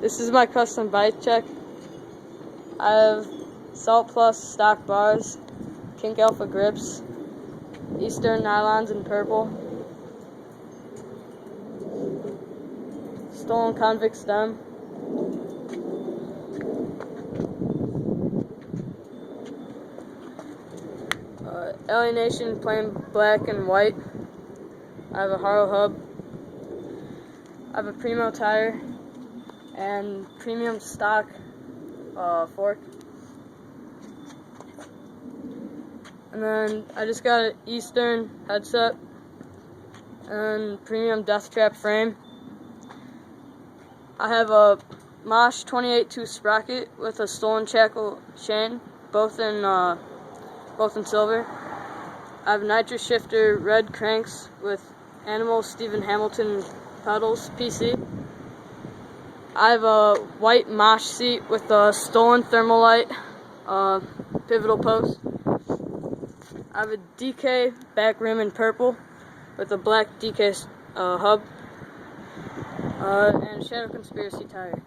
This is my custom bike check. I have Salt Plus stock bars, Kink Alpha grips, Eastern nylons in purple, stolen convict stem, alienation plain black and white. I have a Haro hub. I have a Primo tire and premium stock fork. And then I just got an Eastern headset and premium deathtrap frame. I have a Mosh 28-2 sprocket with a stolen shackle chain, both in silver. I have a nitrous shifter red cranks with Animal Stephen Hamilton pedals PC. I have a white Mosh seat with a stolen Thermalite pivotal post. I have a DK back rim in purple with a black DK hub and a Shadow Conspiracy tire.